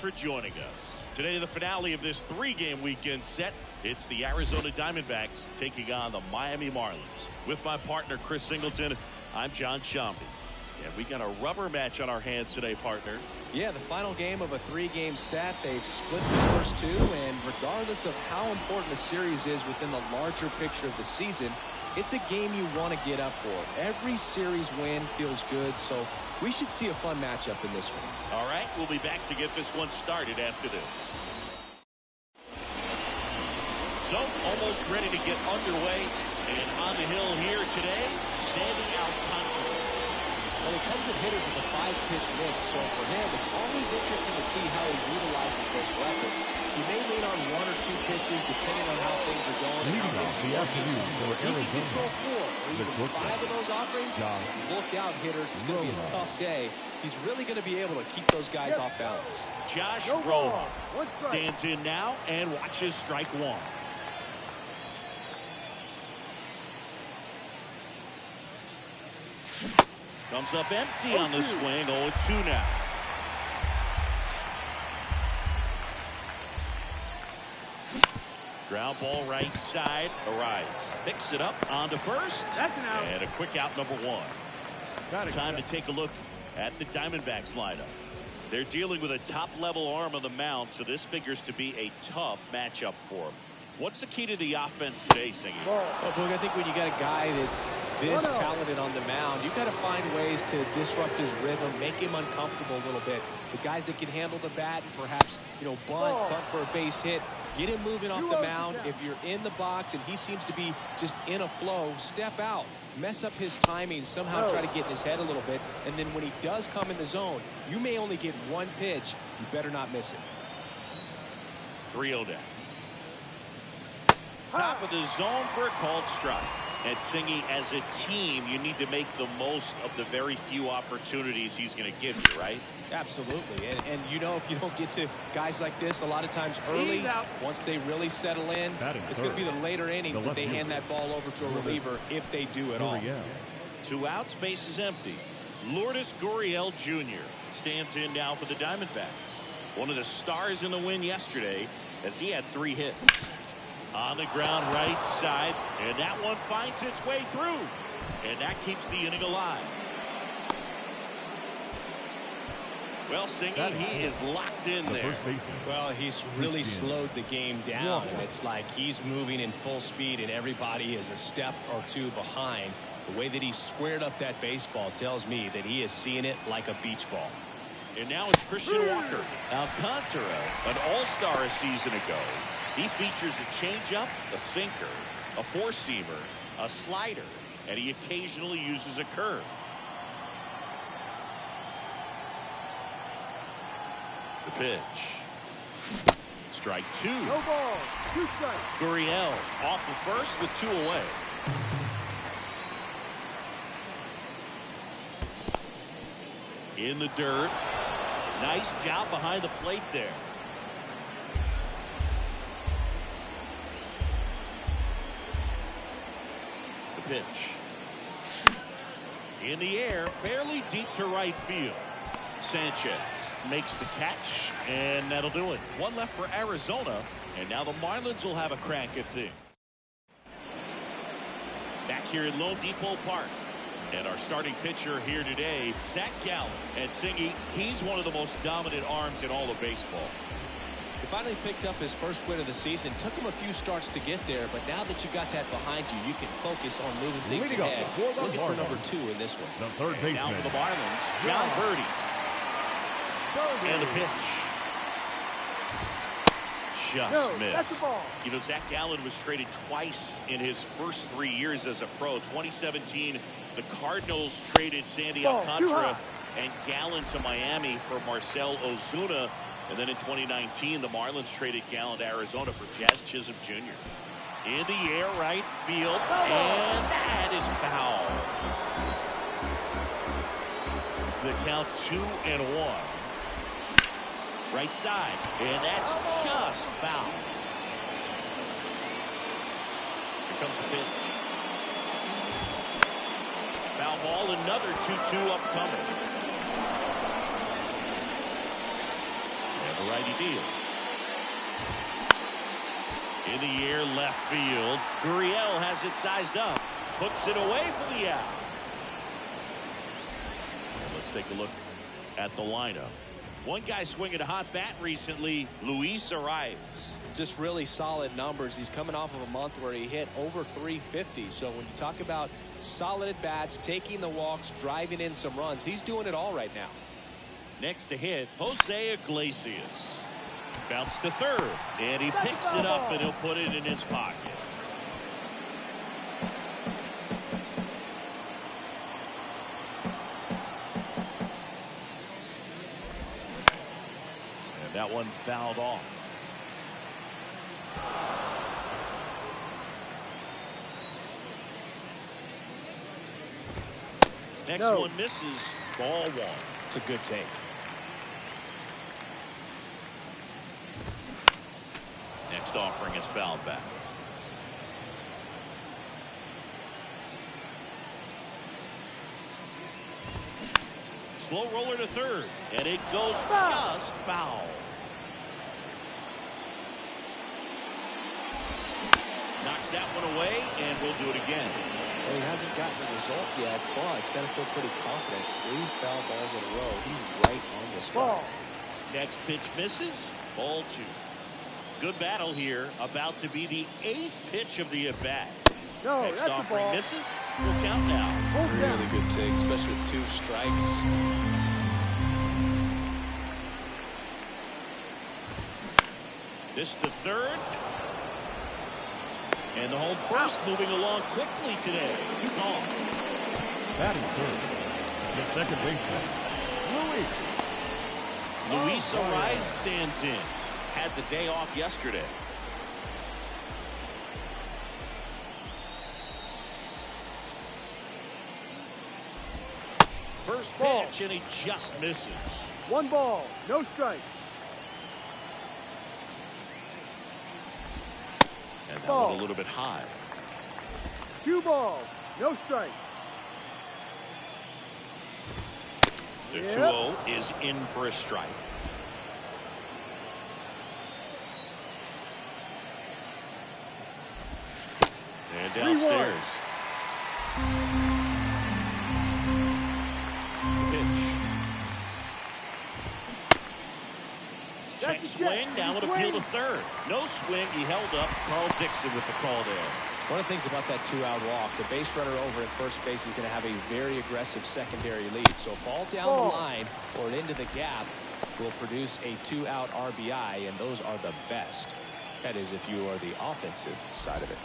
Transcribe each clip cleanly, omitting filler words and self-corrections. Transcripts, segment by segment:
for joining us. Today, the finale of this three-game weekend set. It's the Arizona Diamondbacks taking on the Miami Marlins. With my partner, Chris Singleton, I'm John Shambi. And we got a rubber match on our hands today, partner. Yeah, the final game of a three-game set. They've split the first two, and regardless of how important the series is within the larger picture of the season, it's a game you want to get up for. Every series win feels good, so we should see a fun matchup in this one. All right, we'll be back to get this one started after this. So, almost ready to get underway, and on the hill here today, Sandy Alcantara. When it comes to hitters with a 5-pitch mix, so for him, it's always interesting to see how he utilizes those weapons. He may lean on 1 or 2 pitches depending on how things are going. Leading off the afternoon for He can Arizona, control 4 or even 5 of those offerings. Look out, hitters. It's going to be a tough day. He's really going to be able to keep those guys off balance. Josh Rojas stands in now and watches strike one. Comes up empty on the swing. 0-2 now. Ground ball right side. Arrives. Picks it up onto first. That's an out. And a quick out, number one. Time to take a look at the Diamondbacks lineup. They're dealing with a top-level arm on the mound, so this figures to be a tough matchup for them. What's the key to the offense today, Singy? Well, Boog, I think when you got a guy that's this talented on the mound, you got to find ways to disrupt his rhythm, make him uncomfortable a little bit. The guys that can handle the bat and perhaps, bunt for a base hit, get him moving off the mound. If you're in the box and he seems to be just in a flow, step out, mess up his timing, somehow try to get in his head a little bit, and then when he does come in the zone, you may only get one pitch. You better not miss it. 3-0 down. Top of the zone for a called strike. And Singy, as a team, you need to make the most of the very few opportunities he's going to give you, right? Absolutely. And if you don't get to guys like this a lot of times early, once they really settle in, it's going to be the later innings that they hand that ball over to a reliever if they do at all. 2 outs, base is empty. Lourdes Gurriel Jr. stands in now for the Diamondbacks. One of the stars in the win yesterday as he had 3 hits. On the ground right side, and that one finds its way through, and that keeps the inning alive. Well, Singy, he is locked in there. Well, he's really slowed the game down, and it's like he's moving in full speed, and everybody is a step or 2 behind. The way that he squared up that baseball tells me that he is seeing it like a beach ball. And now it's Christian Walker. Alcantara, an all-star a season ago. He features a changeup, a sinker, a four-seamer, a slider, and he occasionally uses a curve. The pitch. Strike 2. No ball. 2 strikes. Gurriel off of first with 2 away. In the dirt. Nice job behind the plate there. Pitch. In the air, fairly deep to right field. Sanchez makes the catch, and that'll do it. 1 left for Arizona, and now the Marlins will have a crack at things. Back here at Lone Depot Park. And our starting pitcher here today, Zach Gallen. And Singy, he's one of the most dominant arms in all of baseball. He finally picked up his first win of the season. Took him a few starts to get there, but now that you got that behind you, you can focus on moving things ahead. Looking for number 2 in this one. The third baseman. Now for the Marlins, John Birdie. And the pitch. Just missed. Zach Gallen was traded twice in his first 3 years as a pro. 2017, the Cardinals traded Sandy Alcantara and Gallen to Miami for Marcell Ozuna. And then in 2019, the Marlins traded Gallen to Arizona for Jazz Chisholm Jr. In the air, right field, and that is foul. The count 2-1. Right side, and that's just foul. Here comes the pitch. Foul ball, another 2-2 upcoming. And the righty deals. In the air, left field. Gurriel has it sized up. Hooks it away for the out. Let's take a look at the lineup. One guy swinging a hot bat recently, Luis Arias. Just really solid numbers. He's coming off of a month where he hit over 350. So when you talk about solid at bats, taking the walks, driving in some runs, he's doing it all right now. Next to hit, Jose Iglesias. Bounce to third, and he picks it up, and he'll put it in his pocket. And that one fouled off. Next one misses. Ball one. It's a good take. Next offering is fouled back. Slow roller to third, and it goes just foul. Knocks that one away, and we'll do it again. Well, he hasn't gotten the result yet, but he's got to feel pretty confident. 3 foul balls in a row. He's right on the spot. Next pitch misses. Ball 2. Good battle here. About to be the 8th pitch of the at-bat. Next offering misses. We'll count now. Really good take, especially with 2 strikes. This to third. And the home first moving along quickly today. 2 gone. Batting third. The second baseman, Luis Arias stands in. Had the day off yesterday. First pitch, and he just misses. 1 ball, no strike. And that one a little bit high. 2 balls, no strike. The 2-0 is in for a strike. And downstairs. Pitch. Check swing. Now an appeal to third. No swing. He held up. Carl Dixon with the call there. One of the things about that 2-out walk, the base runner over at first base is going to have a very aggressive secondary lead. So ball down the line or into the gap will produce a 2-out RBI, and those are the best. That is if you are the offensive side of it.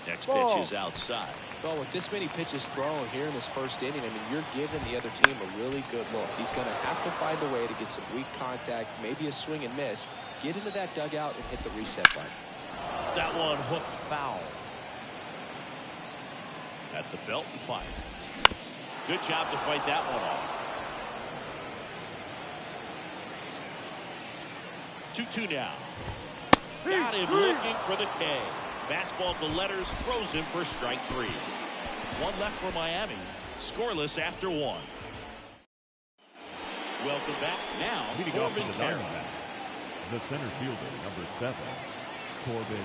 Next pitch is outside. Well, with this many pitches thrown here in this first inning, I mean, you're giving the other team a really good look. He's going to have to find a way to get some weak contact, maybe a swing and miss, get into that dugout and hit the reset button. That one hooked foul. At the belt and finds. Good job to fight that one off. 2-2 now. Got him looking for the K. Fastball to letters, throws him for strike 3. 1 left for Miami. Scoreless after 1. Welcome back now. Corbin Carroll. The center fielder, number 7, Corbin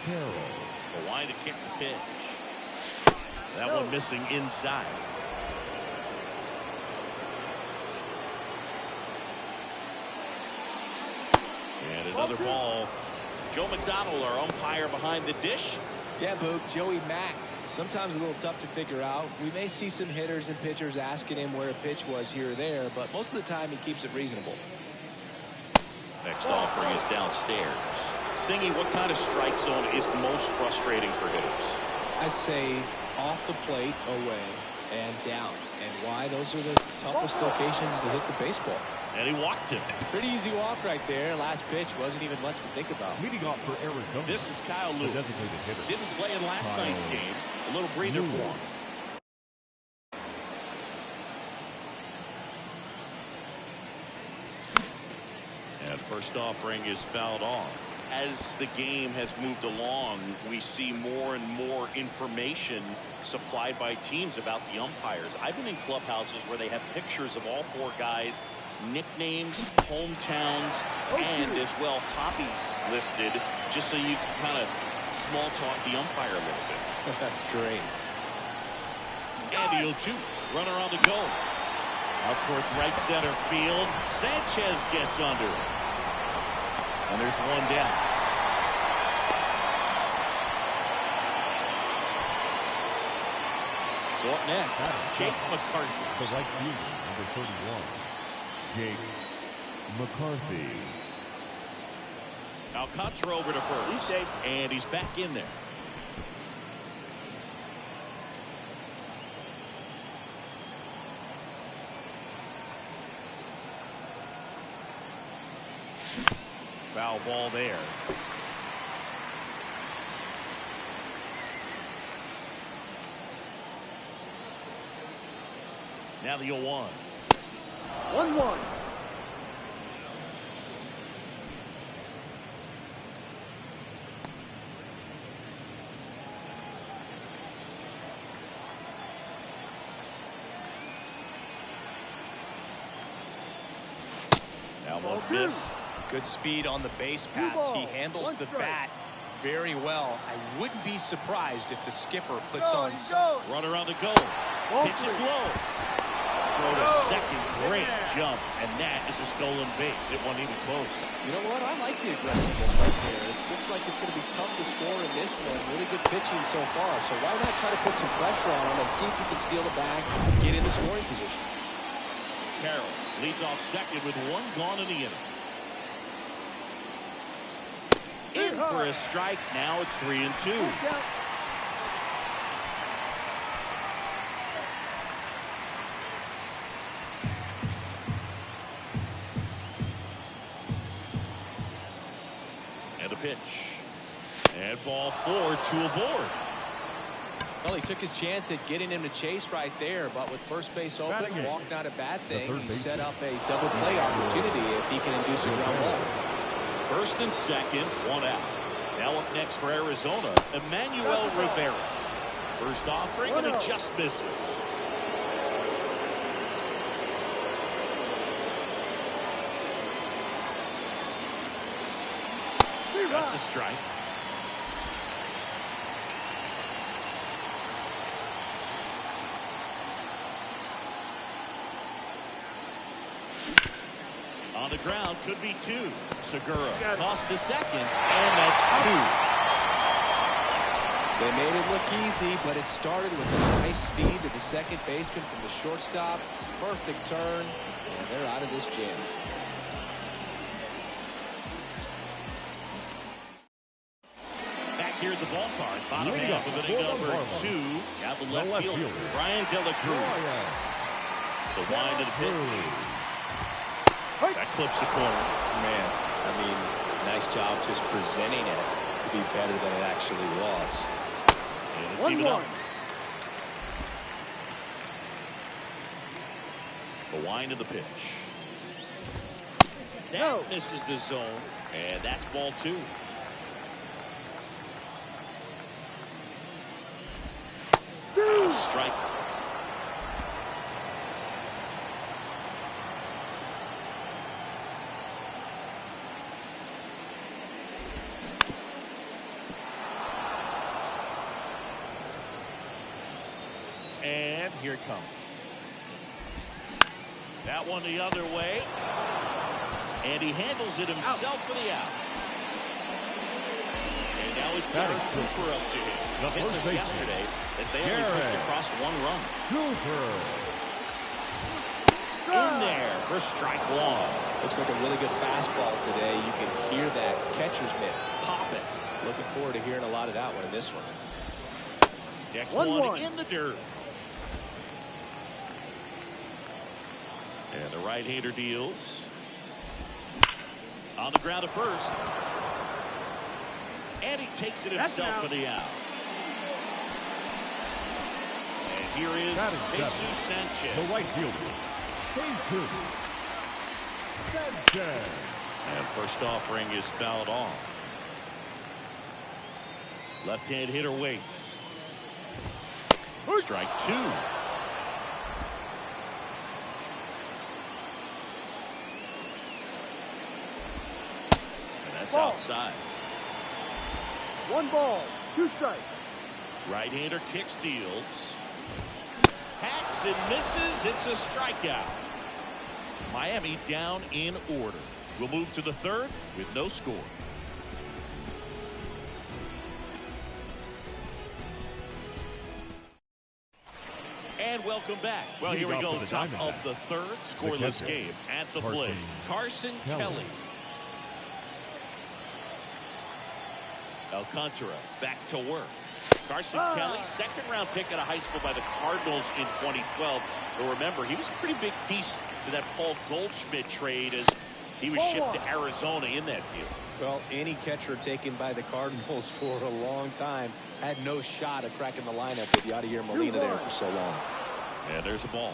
Carroll. The line to kick the pitch. That one missing inside. And another ball. Joe McDonald, our umpire behind the dish. Yeah, Boog, Joey Mack. Sometimes a little tough to figure out. We may see some hitters and pitchers asking him where a pitch was here or there, but most of the time he keeps it reasonable. Next offering is downstairs. Singy, what kind of strike zone is most frustrating for hitters? I'd say off the plate, away, and down. And why? Those are the toughest locations to hit the baseball. And he walked him. Pretty easy walk right there. Last pitch wasn't even much to think about. Leading off for Arizona. This is Kyle Lewis. Designated hitter. Didn't play in last night's game. A little breather for him. And first offering is fouled off. As the game has moved along, we see more and more information supplied by teams about the umpires. I've been in clubhouses where they have pictures of all four guys, nicknames, hometowns, and as well hobbies listed, just so you can kind of small talk the umpire a little bit. That's great. Andy 0-2, runner on the go. Out towards right center field. Sanchez gets under it. And there's one down. So up next, Jake McCarthy. The right fielder, number 31, Jake McCarthy. Alcantara over to first. And he's back in there. Foul ball there. Now the 0-1. 1-1. Almost missed. Good speed on the base pass. He handles the bat very well. I wouldn't be surprised if the skipper puts on some. Runner on the go. Pitch is low. Throw to second. Great jump. And that is a stolen base. It wasn't even close. You know what? I like the aggressiveness right there. It looks like it's going to be tough to score in this one. Really good pitching so far. So why not try to put some pressure on him and see if you can steal the bag, get in the scoring position. Carroll leads off second with one gone in the inning. In for a strike. Now it's 3-2. And a pitch. And ball 4, 2 aboard. Well, he took his chance at getting him to chase right there, but with first base open, walk not a bad thing. He set up a double play opportunity if he can induce a ground ball. First and second, one out. Now up next for Arizona, Emmanuel Rivera. First offering, and it just misses. That's a strike. On the ground, could be 2. Segura tossed to second, and that's 2. They made it look easy, but it started with a nice feed to the second baseman from the shortstop. Perfect turn, and they're out of this jam. Back here at the ballpark, bottom half of inning number 2. Now the left fielder, Brian De La Cruz. The wind of the pitch. That clips the corner. Man, I mean, nice job just presenting it to be better than it actually was. And it's even up. The wind of the pitch. That misses the zone, and that's ball 2. Strike. And here it comes. That one the other way. And he handles it himself for the out. And now it's Derek Cooper up to him. Hit this yesterday as they only pushed across 1 run. Cooper. In there for strike 1. Looks like a really good fastball today. You can hear that catcher's mitt popping. Looking forward to hearing a lot of that one in this one. Next one in the dirt. And the right-hander deals. On the ground at first. And he takes it himself for the out. And here is Jesus Sanchez. The right fielder, Jesus Sanchez. And first offering is fouled off. Left-hand hitter waits. Strike 2. And that's outside. 1 ball, 2 strikes. Right-hander kick steals. Hacks and misses. It's a strikeout. Miami down in order. We'll move to the 3rd with no score. And welcome back. Well, here we go. Top of the 3rd, scoreless game at the plate. Carson Kelly. Alcantara back to work. Carson Kelly, 2nd-round pick out of high school by the Cardinals in 2012. But remember, he was a pretty big piece to that Paul Goldschmidt trade as he was shipped to Arizona in that deal. Well, any catcher taken by the Cardinals for a long time had no shot at cracking the lineup with Yadier Molina there for so long. And there's a ball.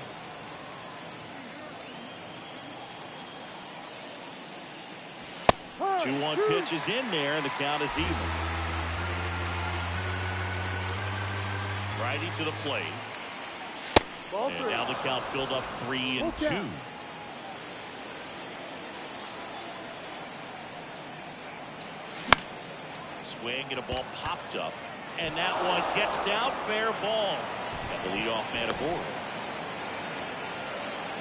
Two 2-1 pitch is in there, and the count is even. Righty to the plate. And now the count filled up 3-2. Swing and a ball popped up. And that one gets down, fair ball. Got the leadoff man aboard.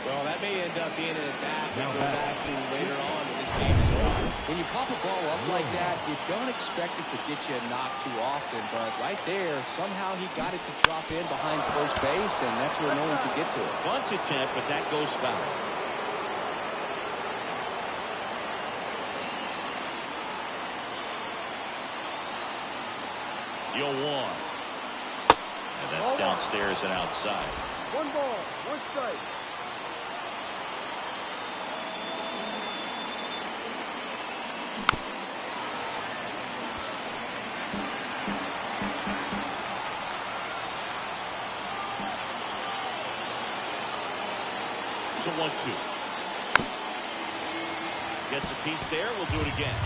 Well, that may end up being an at-bat we go back to later on when this game is over. When you pop a ball up like that, you don't expect it to get you a knock too often. But right there, somehow he got it to drop in behind first base, and that's where no one could get to it. Bunt attempt, but that goes foul. The 0-1. And that's downstairs and outside. 1 ball, 1 strike. It's a 1-2. Gets a piece there. We'll do it again.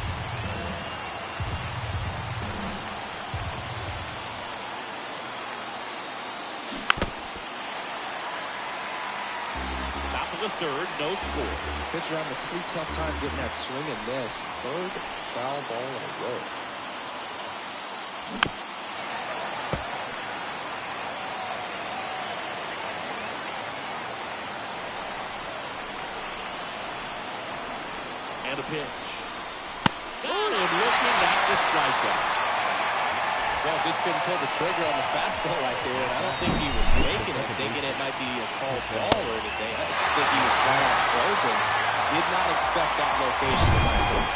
The 3rd, no score. Pitcher having a pretty tough time getting that swing and miss. 3rd foul ball in a row. And a pitch. Got him looking at the strikeout. Well, just couldn't pull the trigger on the fastball right there. I don't think he was taking it, thinking it might be a called ball or anything. I just think he was flat out frozen. Did not expect that location in my opinion.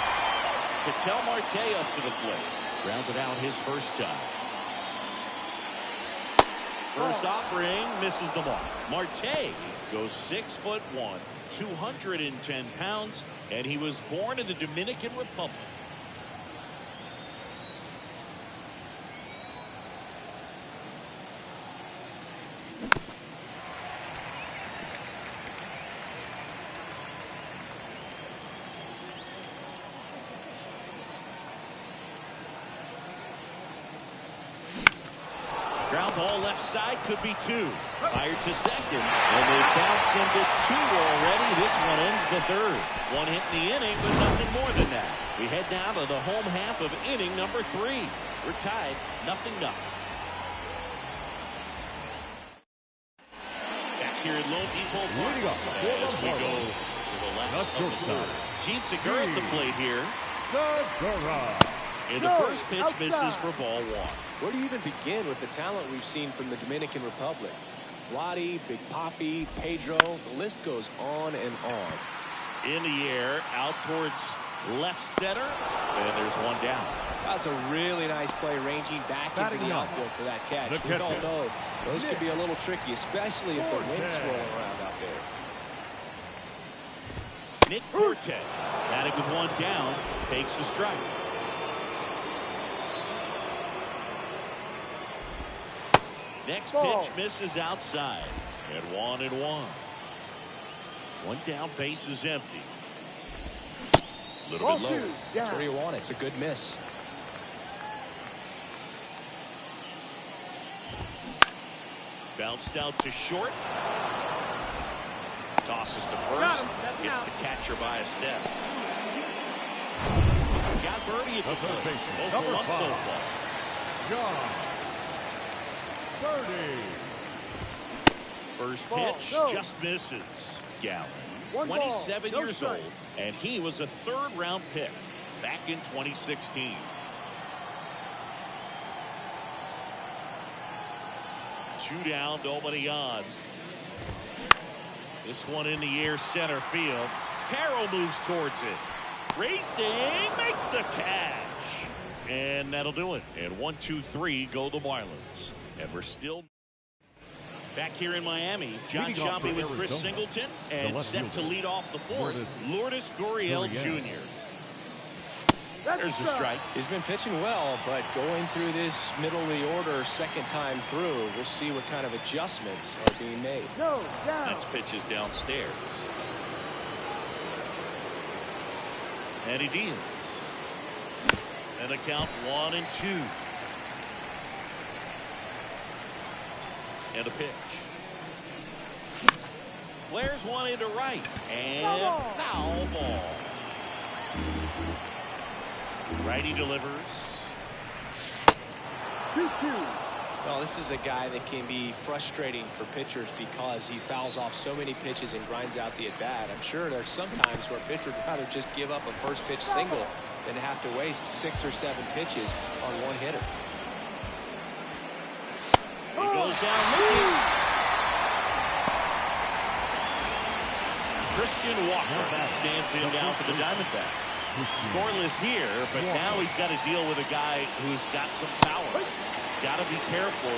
Ketel Marte up to the plate. Grounded out his first time. First offering misses the mark. Marte goes 6'1", 210 pounds, and he was born in the Dominican Republic. Ground ball left side, could be 2. Fired to second, and they bounce into 2 already. This one ends the 3rd. 1 hit in the inning, but nothing more than that. We head down to the home half of inning number 3. We're tied, 0-0. Back here at Lone Depot Park, as we go to the last of the 3rd. Gene Segura at the plate here. And the first pitch misses for ball 1. Where do you even begin with the talent we've seen from the Dominican Republic? Vladdy, Big Papi, Pedro, the list goes on and on. In the air, out towards left center, and there's one down. That's a really nice play, ranging back into the outfield for that catch. We don't know. Those could be a little tricky, especially if the wind's swirling around out there. Nick Cortez, batting with 1 down, takes the strike. Next pitch misses outside. And 1-1. 1 down, base is empty. A little bit low. That's where you want it. It's a good miss. Bounced out to short. Tosses to first. Gets the catcher by a step. Got Birdie at the plate. 0 for 1 so far. John Birdie. First pitch just misses. Gallen, 27 years old, and he was a third-round pick back in 2016. Two down, nobody on. This one in the air, center field. Carroll moves towards it. Racing, makes the catch. And that'll do it. And 1, 2, 3 go the Marlins. And we're still back here in Miami. John Sciambi with Chris Singleton. And set to lead off the fourth, Lourdes Gurriel Jr. There's a strike. He's been pitching well, but going through this middle of the order second time through, we'll see what kind of adjustments are being made. No, down. Next pitch is downstairs. And he deals. And the count 1 and 2. And a pitch. Flares one into right. And foul ball. Righty delivers. 2-2. Well, this is a guy that can be frustrating for pitchers because he fouls off so many pitches and grinds out the at-bat. I'm sure there's some times where a pitcher would rather just give up a first pitch single than have to waste 6 or 7 pitches on one hitter. He goes down looking. Christian Walker stands in down for the Diamondbacks. Scoreless here, but now he's got to deal with a guy who's got some power. Got to be careful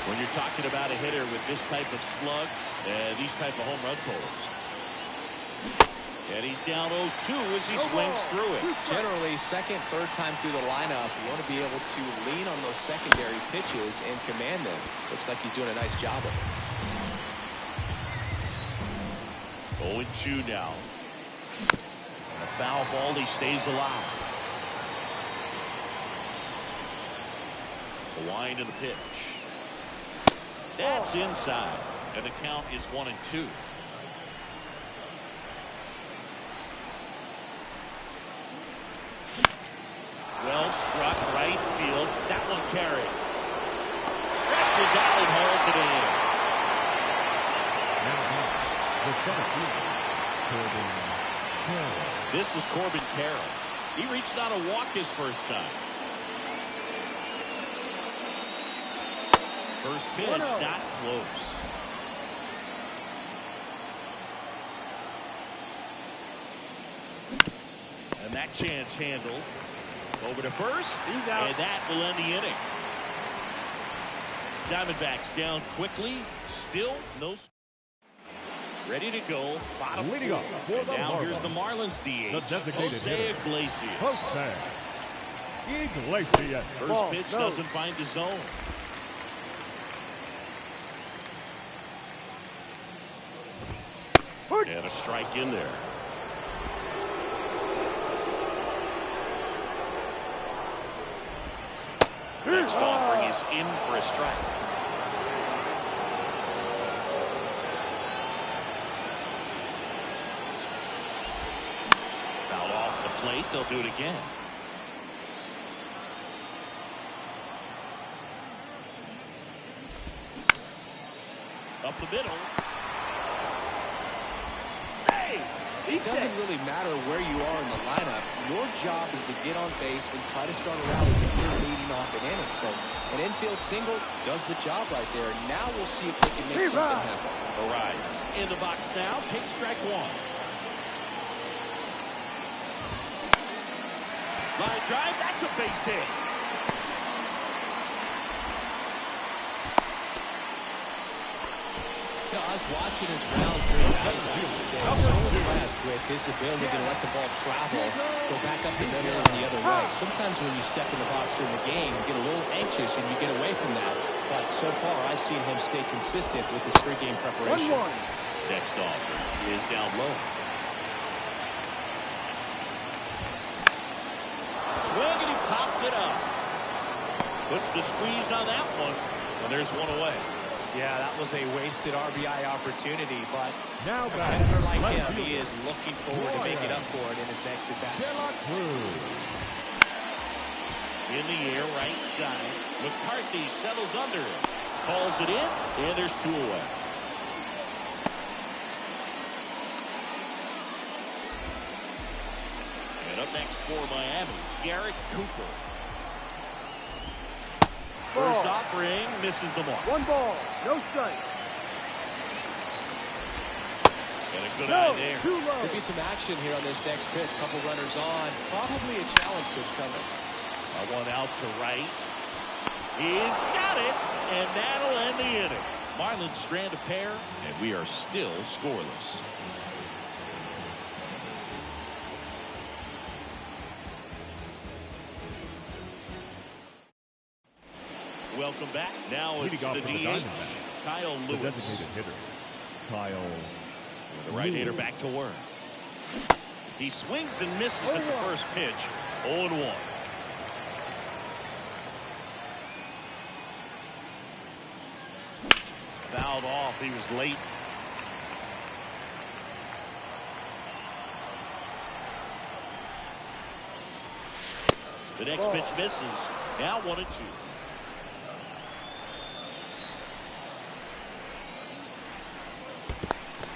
when you're talking about a hitter with this type of slug and these type of home run totals. And he's down 0-2 as he swings through it. Generally, second, third time through the lineup, you want to be able to lean on those secondary pitches and command them. Looks like he's doing a nice job of it. 0-2 now. And a foul ball, he stays alive. The wind of the pitch. That's inside. And the count is 1 and 2. Well struck, right field. That one carried. Stretches out and hauls it in. Now the center fielder, Corbin Carroll. This is Corbin Carroll. He reached out a walk his first time. First pitch, not close. And that chance handled. Over to first, and that will end the inning. Diamondbacks down quickly, still no. Ready to go, bottom Leading four. up for And the now Marlins, here's the Marlins DH, the designated Jose hitter, Iglesias. Jose Iglesias. First pitch doesn't find the zone. And a strike in there. Next offering is in for a strike. Foul off the plate. They'll do it again. Up the middle. Save! It doesn't really matter where you are in the lineup. Your job is to get on base and try to start a rally if you're leading off an inning. So an infield single does the job right there. Now we'll see if they can make something happen. Arias in the box now. Takes strike one. Line drive. That's a base hit. You know, I was watching his rounds during the night. I was so impressed with his ability to let the ball travel, go back up the middle and the other way. Sometimes when you step in the box during the game, you get a little anxious and you get away from that. But so far, I've seen him stay consistent with his pregame preparation. Next offer is down low. Swing and he popped it up. Puts the squeeze on that one. And there's one away. Yeah, that was a wasted RBI opportunity, but Now a competitor like him, fielder. he is looking forward to making up for it in his next at-bat. In the air, right side. McCarthy settles under. Calls it in, and there's 2 away. And up next for Miami, Garrett Cooper. First offering, misses the mark. 1 ball, no strike. And a good eye there. Too low. Could be some action here on this next pitch. Couple runners on. Probably a challenge pitch coming. One out to right. He's got it, and that'll end the inning. Marlins strand a pair, and we are still scoreless. Welcome back. Now it's the DH, Kyle The Lewis. designated hitter, Kyle. The right-hander back to work. He swings and misses at the first pitch. 0-1. Fouled off. He was late. The next pitch misses. Now 1-2.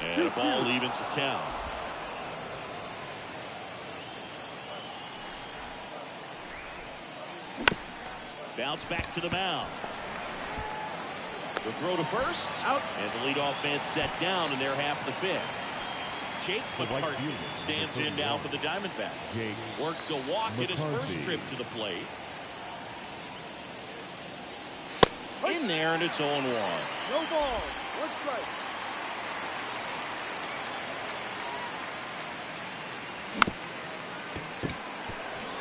And the ball evens the count. Bounce back to the mound. The throw to first. Out. And the leadoff man set down in their half of the 5th. Jake The right McCarthy fielder, stands the in now for the Diamondbacks. Jake Worked a walk in his McCarthy. first trip to the plate. In there, and it's 0-1. No ball, 1 strike.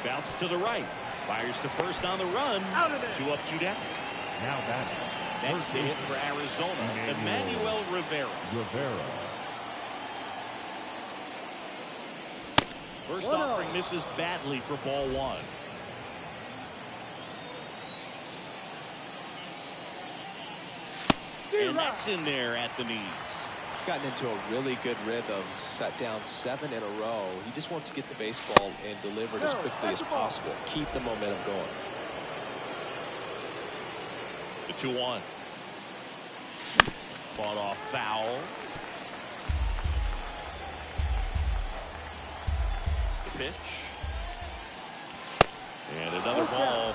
Bounce to the right. Fires to first on the run. Out of there. 2 up, 2 down. Now batting. Next hit for Arizona, Emmanuel Rivera. First 1-0. offering misses badly for ball 1. And that's in there at the knees. He's gotten into a really good rhythm. Set down 7 in a row. He just wants to get the baseball and deliver it as quickly as possible. Keep the momentum going. The 2-1. Fought off foul. The pitch. And another ball.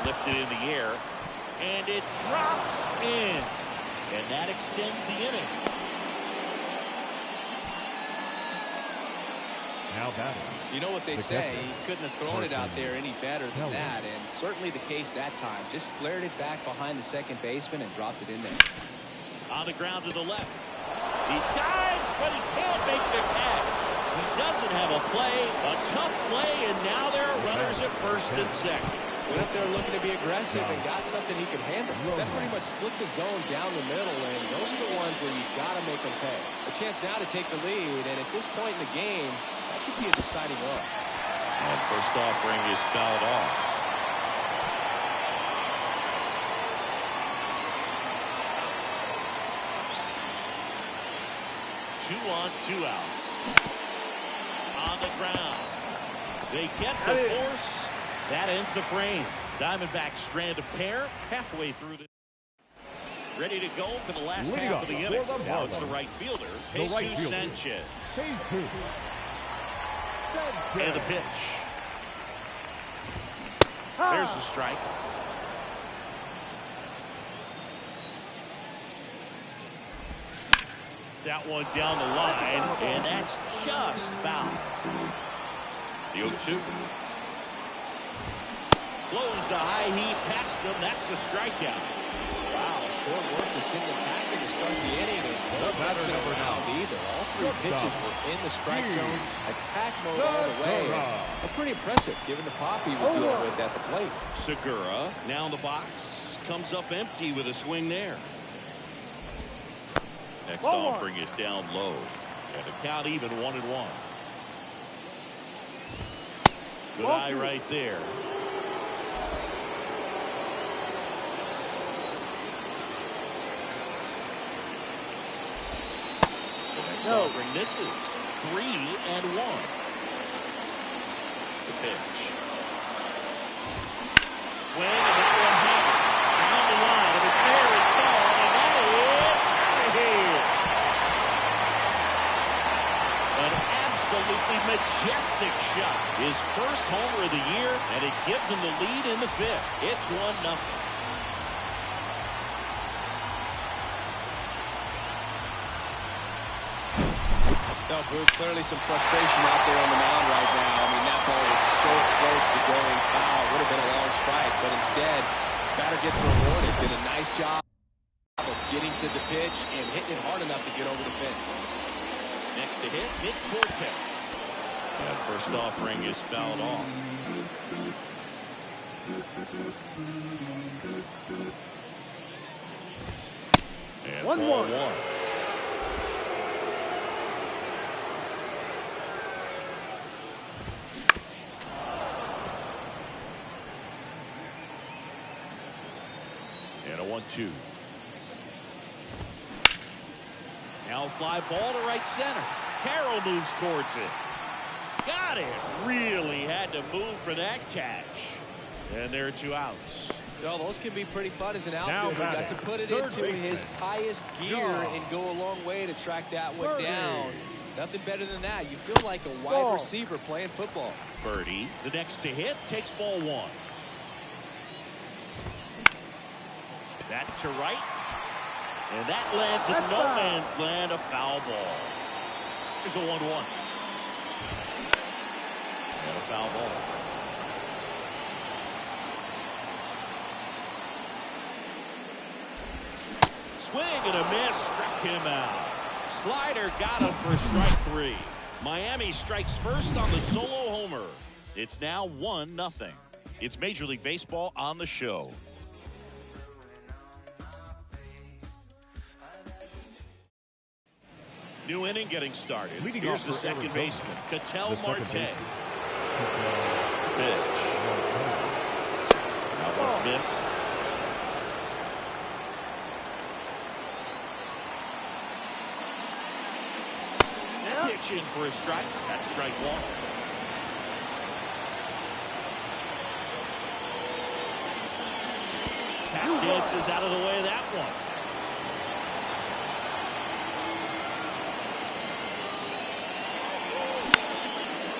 Lifted in the air, and it drops in, and that extends the inning. Now batting. You know what they say, he couldn't have thrown it out there any better than that, and certainly the case that time. Just flared it back behind the second baseman and dropped it in there. On the ground to the left. He dives, but he can't make the catch. He doesn't have a play, a tough play, and now there are runners at first and second. Went up there looking to be aggressive and got something he could handle. That pretty much split the zone down the middle, and those are the ones where you've got to make them pay. A chance now to take the lead, and at this point in the game, that could be a deciding run. And first offering is fouled off. Two on, 2 outs. On the ground. They get the force. That ends the frame. Diamondbacks strand a pair halfway through the. Ready to go for the last half of the inning. Now it's the right fielder, Jesus Sanchez. And the pitch. There's the strike. That one down the line, and that's just foul. The 0-2. Blows the high heat past him. That's a strikeout. Wow, short work to single tackle to start the inning. And No messing around either. All three pitches were in the strike zone, attack mode all the way. And pretty impressive given the pop he was dealing with at the plate. Segura now in the box, comes up empty with a swing there. Next offering is down low, and the count even 1-1. Good eye right there. Offering misses. 3-1. The pitch. Swing, and that one hammered. Down the line, and it's there, it's gone, and that is out of here. An absolutely majestic shot. His first homer of the year, and it gives him the lead in the fifth. It's 1-0. No, Boog, clearly some frustration out there on the mound right now. I mean, that ball was so close to going foul. Would have been a long strike, but instead, batter gets rewarded. Did a nice job of getting to the pitch and hitting it hard enough to get over the fence. Next to hit, Nick Cortez. That first offering is fouled off. And 1-1. And a 1-2. Now fly ball to right center. Carroll moves towards it. Got it. Really had to move for that catch. And there are 2 outs. Well, those can be pretty fun as an outfielder. Got to put it into his highest gear and go a long way to track that one down. Nothing better than that. You feel like a wide receiver playing football. Birdie, the next to hit, takes ball 1. That to right. And that lands in no man's land, a foul ball. It's a 1-1. And a foul ball. Swing and a miss, struck him out. Slider got him for strike 3. Miami strikes first on the solo homer. It's now 1-0. It's Major League Baseball on the show. New inning getting started. Here's the second baseman, Ketel Marte. Pitch. Another miss. That pitch in for a strike. That's strike 1. Tap dances out of the way of that one.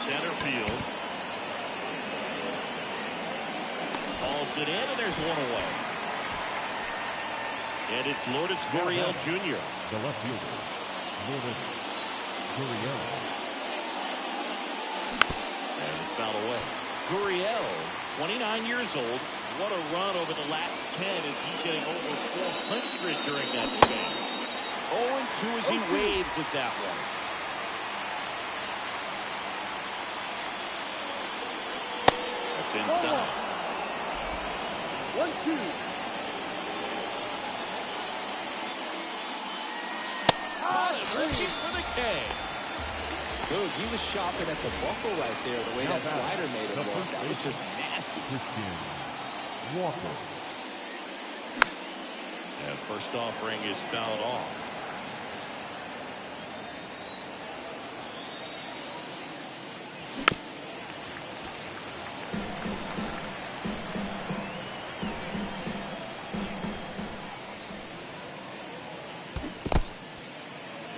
Center field. Calls it in, and there's 1 away. And it's Lourdes Gurriel Jr. The left fielder, Lourdes Gurriel. And it's fouled away. Gurriel, 29 years old. What a run over the last 10 as he's hitting over 400 during that span. 0-2 as he waves at that one. It's inside. 1-2. Reaching for the K. Boog, he was shopping at the buckle right there, the way that slider made it look. That was just nasty. Christian Walker. And first offering is fouled off.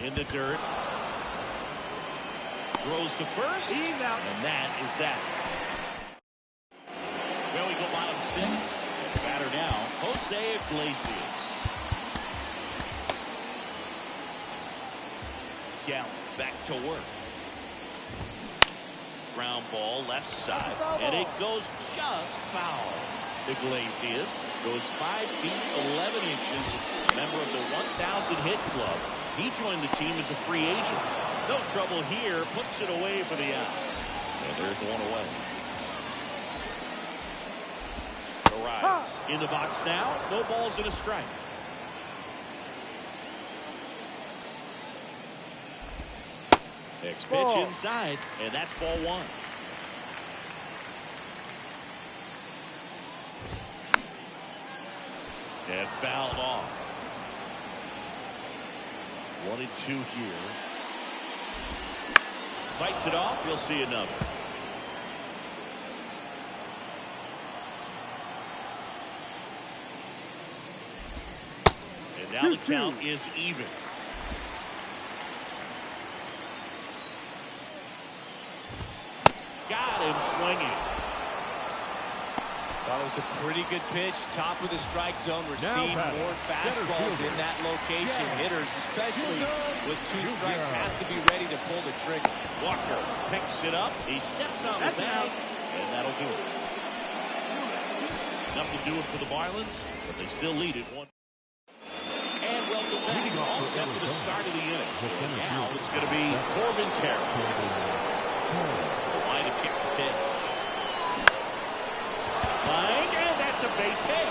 In the dirt. Throws to first. And that is that. Well, we go bottom 6. Batter now, Jose Iglesias. Gallen back to work. Ground ball left side. And it goes just foul. Iglesias goes 5 feet 11 inches. Member of the 1,000 hit club. He joined the team as a free agent. No trouble here. Puts it away for the out. And there's one away. Arrives in the box now. No balls and a strike. Next pitch inside, and that's ball one. And fouled off. 1-2 here. Fights it off. You'll see another. And now the count is even. Got him swinging. That was a pretty good pitch. Top of the strike zone. Received more fastballs in that location. Hitters, especially with 2 strikes, have to be ready to pull the trigger. Walker picks it up. He steps on the bag, and that'll do it. Enough to do it for the Marlins, but they still lead it 1. And welcome back. All set for the start of the inning. And now it's going to be Corbin Carroll. The line to kick the pitch. Line, and that's a base hit.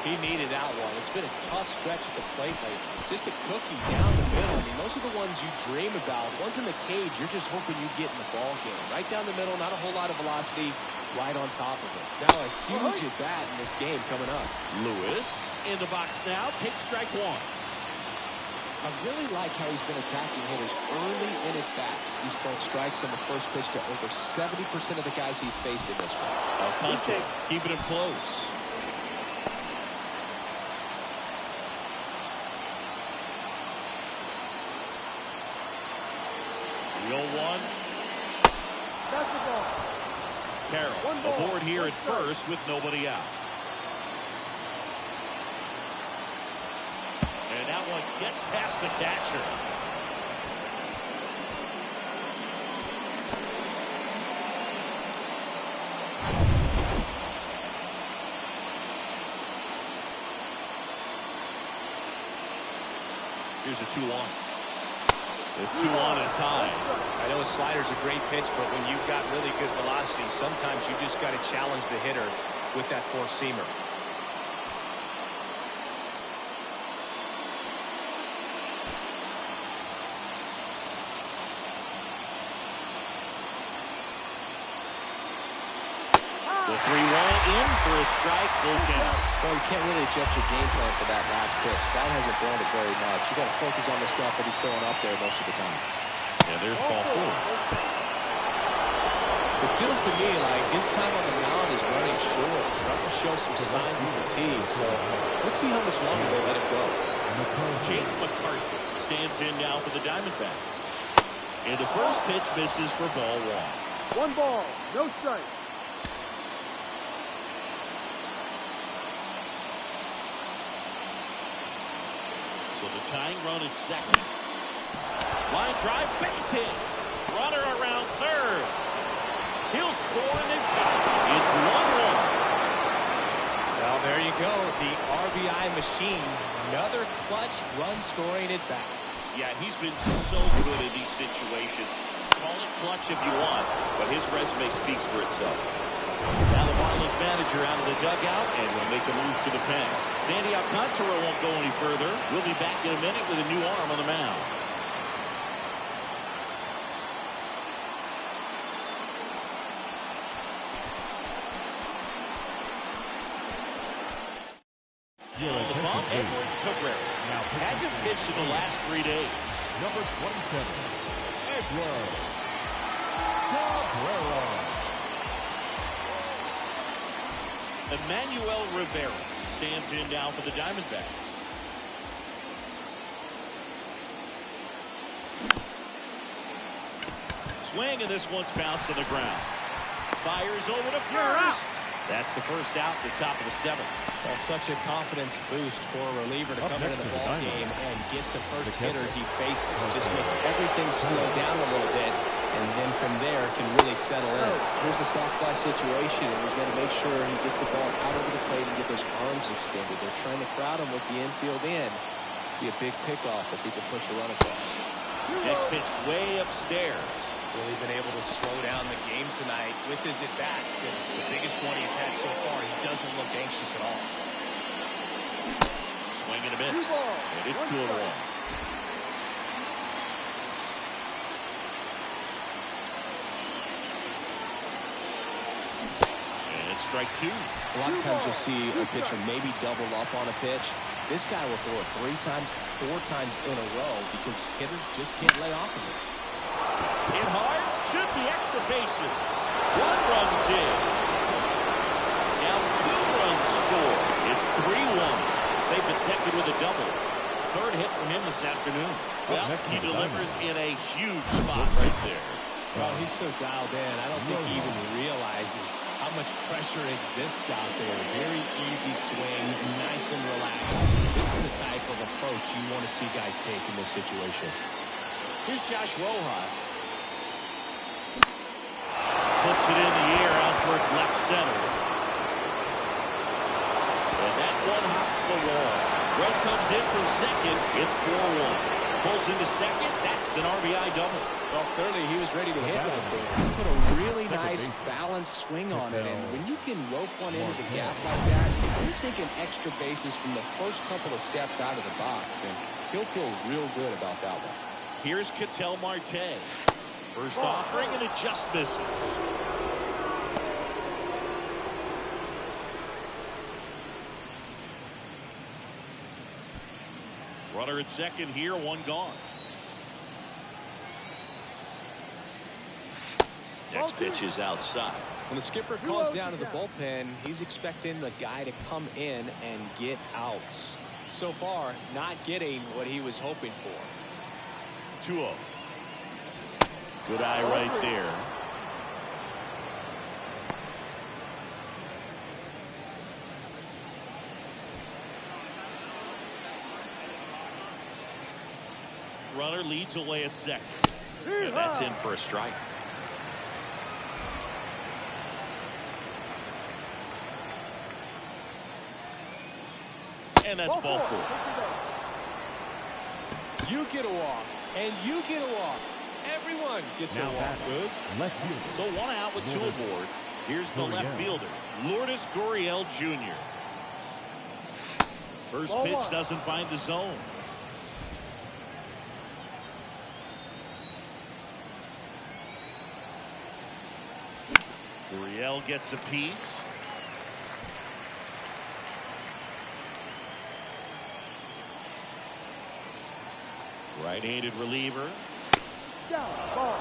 He needed that one. It's been a tough stretch at the plate lately. Just a cookie down the middle. I mean, those are the ones you dream about. Ones in the cage, you're just hoping you get in the ball game. Right down the middle, not a whole lot of velocity, right on top of it. Now a huge at-bat in this game coming up. Lewis in the box now. Takes strike one. I really like how he's been attacking hitters early in at-bats. He's thrown strikes on the first pitch to over 70% of the guys he's faced in this one. Alcantara keeping him close. The 0-1. That's the ball. Carroll aboard here at first with nobody out. And that one gets past the catcher. Here's a 2-1. The 2-1 is high. I know a slider's a great pitch, but when you've got really good velocity, sometimes you just got to challenge the hitter with that four-seamer. The 3-1 in for a strike. Full count. Well, you can't really adjust your game plan for that last pitch. Guy hasn't thrown it very much. You got to focus on the stuff that he's throwing up there most of the time. And there's ball 4. It feels to me like his time on the mound is running short. It's starting to show some signs of fatigue. So let's see how much longer they let it go. Jake McCarthy stands in now for the Diamondbacks. And the first pitch misses for ball 1. 1 ball, no strike. So the tying run at second. Line drive, base hit. Runner around third. He'll score and tie. It's 1-1. Well, there you go. The RBI machine. Another clutch run scoring at bat. Yeah, he's been so good in these situations. Call it clutch if you want, but his resume speaks for itself. Now the Marlins manager out of the dugout and will make a move to the pen. Sandy Alcantara won't go any further. We'll be back in a minute with a new arm on the mound. On the bump, Edward Cabrera hasn't pitched in the last 3 days. Number 27, Edward Cabrera. Emmanuel Rivera stands in now for the Diamondbacks. Swing, and this one's bounced on the ground. Fires over to first. That's the first out at the top of the 7th. Well, such a confidence boost for a reliever to come into the ball game and get the first hitter he faces. Just makes everything slow down a little bit. and then from there can really settle in. Here's a soft fly situation, and he's got to make sure he gets the ball out over the plate and get those arms extended. They're trying to crowd him with the infield in. Be a big pickoff if he can push a run across. Next pitch way upstairs. Really been able to slow down the game tonight with his at-bats. And the biggest one he's had so far, he doesn't look anxious at all. Swing and a miss. And it's 2-1. And strike two. A lot of times you'll see a pitcher maybe double up on a pitch. This guy will throw it 3 times, 4 times in a row because hitters just can't lay off of it. Hit hard, should be extra bases. 1 run's in. Now 2 runs scored. It's 3-1. Safe at second with a double. 3rd hit from him this afternoon. Well, he delivers in a huge spot right there. Well, he's so dialed in, I don't think he even realizes how much pressure exists out there. Very easy swing, nice and relaxed. This is the type of approach you want to see guys take in this situation. Here's Josh Rojas. Puts it in the air out towards left center. And that one hops the wall. Red comes in from second. It's 4-1. Pulls into second. That's an RBI double. Well, clearly he was ready to hit right there. He put a really nice balanced swing on it. And when you can rope one into the gap like that, you're thinking extra bases from the first couple of steps out of the box. And he'll feel real good about that one. Here's Ketel Marte. First offering and it just misses. Runner at second here, 1 gone. Next pitch is outside. When the skipper calls down to the bullpen, he's expecting the guy to come in and get outs. So far, not getting what he was hoping for. 2-0. Good eye right there. Runner leads away at second. And that's in for a strike. And that's ball 4. You get a walk, and you get a walk. Everyone gets a walk. Left fielder. So 1 out with 2 aboard. Here's the left fielder, Lourdes Gurriel Jr. First pitch doesn't find the zone. Gurriel gets a piece. Right-handed reliever. Down, ball.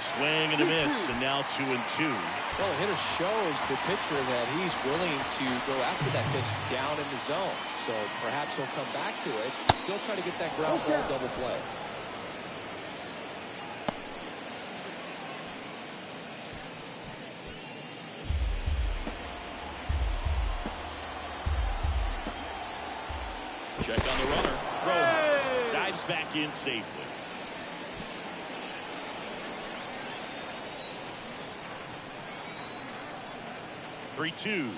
Swing and a miss, and now 2-2. Well, the hitter shows the pitcher that he's willing to go after that pitch down in the zone. So perhaps he'll come back to it. Still try to get that ground ball double play. Check on the runner. Rojas dives back in safely. Three-two.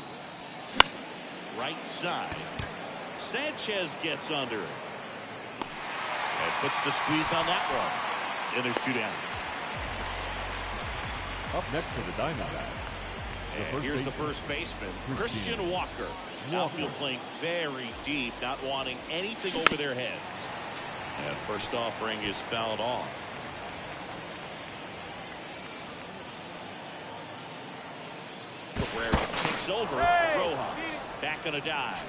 Right side. Sanchez gets under it. And puts the squeeze on that one. And there's 2 down. Up next for the Diamondbacks. And here's the first baseman, Christian Walker. Outfield playing very deep, not wanting anything over their heads. And first offering is fouled off. Cabrera takes over. Rojas back on a dive.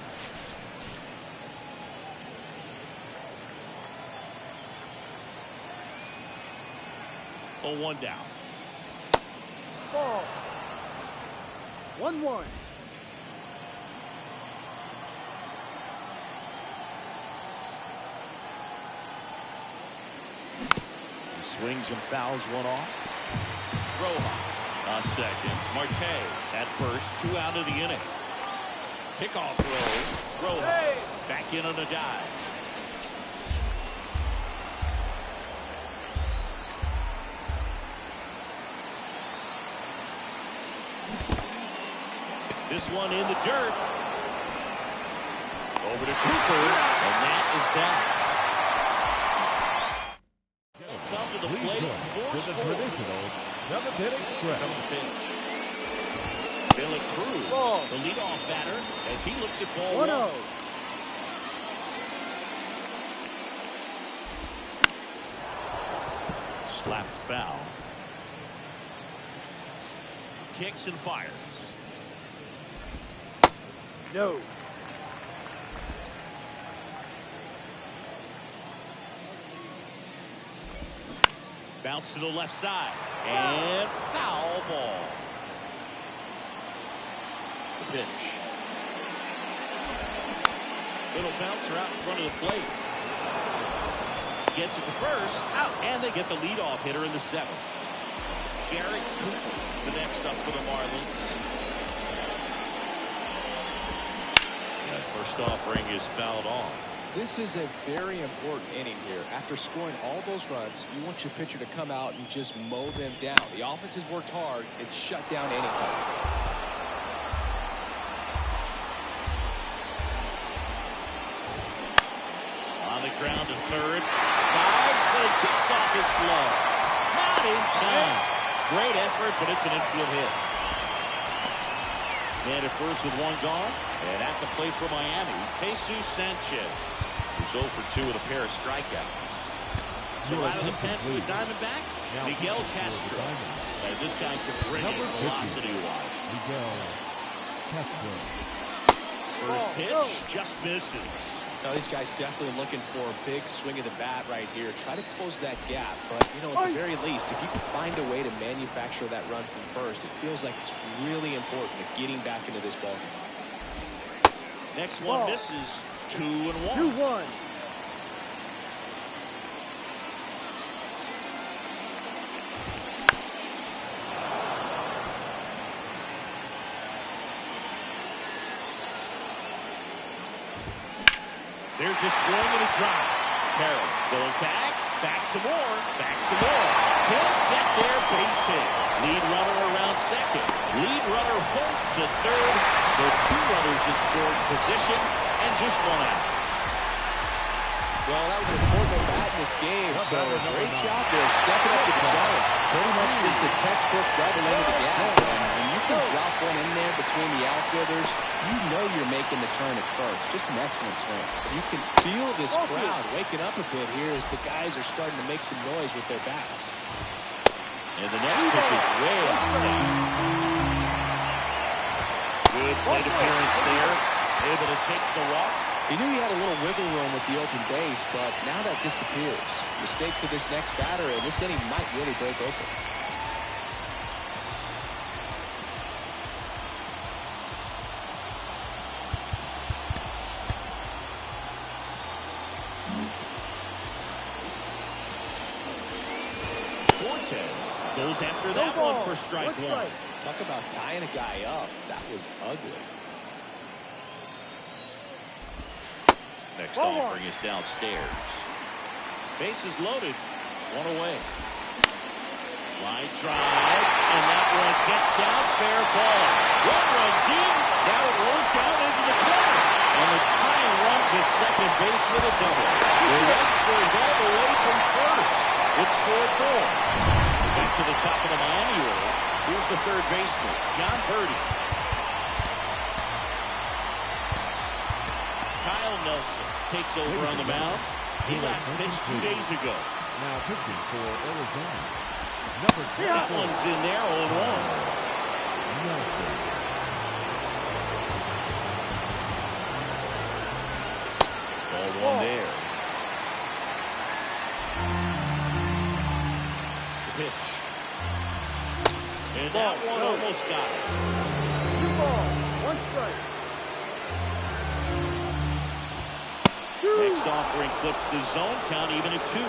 Oh, 1 down. Ball. 1-1. He swings and fouls one off. Rojas On second, Marte at first, 2 out of the inning. Pickoff throw. Rojas back in on a dive. This one in the dirt. Over to Cooper, and that is down. Come to the plate, force the traditional 7th-inning stretch. Comes the pitch. Billy Cruz, the leadoff batter, as he looks at ball 1. Slapped foul. Kicks and fires. No. Bounce to the left side. And foul ball. The pitch. Little bouncer out in front of the plate. Gets it to first. Out. And they get the leadoff hitter in the 7th. Garrett Cooper, the next up for the Marlins. That first offering is fouled off. This is a very important inning here. After scoring all those runs, you want your pitcher to come out and just mow them down. The offense has worked hard. It's shut down inning time. On the ground to third. Dives, but it kicks off his glove. Not in time. Great effort, but it's an infield hit. Man at first with 1 gone. And at the plate for Miami, Jesus Sanchez, who's 0 for 2 with a pair of strikeouts. So out of the pen for the Diamondbacks, Miguel Castro. This guy can bring it velocity-wise. Miguel Castro. First pitch just misses. Now, these guys definitely looking for a big swing of the bat right here. Try to close that gap. But, you know, at the very least, if you can find a way to manufacture that run from first, it feels like it's really important to getting back into this ballgame. Next one misses. 2-1. 2-1. There's a swing and a drive. Carroll going back some more, Can't get there, base hit. Lead runner around second. Lead runner holds at third. So 2 runners in scoring position and just 1 out. Well, that was an important at-bat in this game, so great job there, stepping up to the challenge. Pretty much just a textbook double into the gap. And when you can drop one in there between the outfielders, you know you're making the turn at first. Just an excellent swing. You can feel this crowd waking up a bit here as the guys are starting to make some noise with their bats. And the next pitch is way outside. Good plate appearance there. Able to take the walk. He knew he had a little wiggle room with the open base, but now that disappears. Mistake to this next batter, and this inning might really break open. Cortez goes after that one for strike 1. Talk about tying a guy up. That was ugly. Next offering is downstairs. Bases loaded. 1 away. Line drive. And that one gets down. Fair ball. 1 runs in. Now it rolls down into the corner. And the tying runs at second base with a double. The run scores all the way from first. It's 4-4. Back to the top of the Miami order. Here's the third baseman, John Birdie. Kyle Nelson takes over on the mound. He last pitched 2 days ago. Now pitching for Arizona. Number 2. That one's in there, 0-1. Nelson. Ball 1 there. The pitch. And that one almost got it. 2 balls, 1 strike. Next offering clips the zone count even at 2.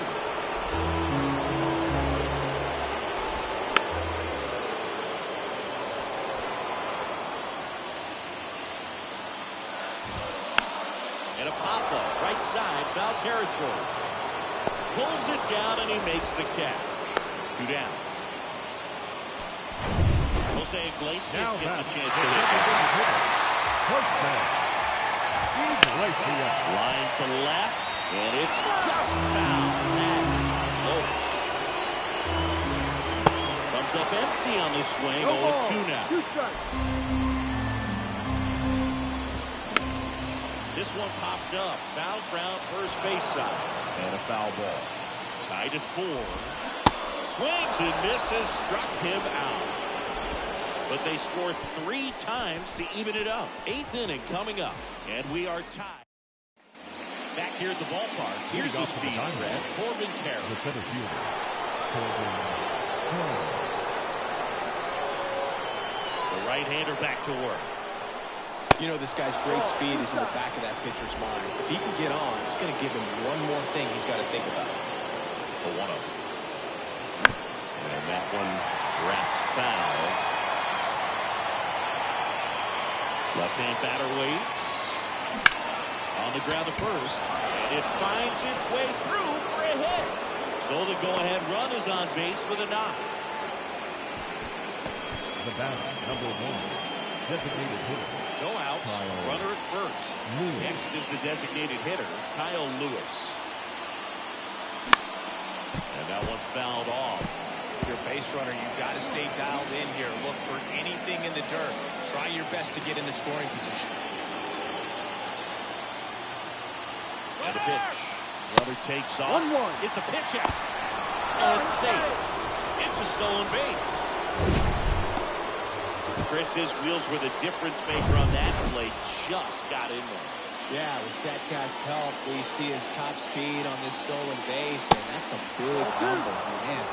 territory. Pulls it down, and he makes the catch. 2 down. Jose Iglesias gets a chance to hit. Line to left, and it's just foul. That is close. Comes up empty on the swing. 0-2 now. This one popped up. Foul ground, first base side. And a foul ball. Tied at 4. Swings and misses. Struck him out. But they scored 3 times to even it up. 8th inning coming up. And we are tied. Back here at the ballpark. Here's the speed threat. Corbin Carroll. The center fielder. Corbin Carroll. The right-hander back to work. You know, this guy's great speed is in the back of that pitcher's mind. If he can get on, it's going to give him one more thing he's got to think about. The 1-0. And that one wrapped foul. Left-hand batter waits. On the ground to first. And it finds its way through for a hit. So the go-ahead run is on base with a knock. The batter, number 1, designated hitter. No outs. Runner at first. Next is the designated hitter, Kyle Lewis. And that one fouled off. Your base runner, you've got to stay dialed in here. Look for anything in the dirt. Try your best to get in the scoring position. And a pitch. Runner takes off. 1-1. It's a pitch out. And it's safe. It's a stolen base. Chris, his wheels were the difference maker on that play. Just got in there. Yeah, with StatCast's help, we see his top speed on this stolen base, and that's a big number. Man,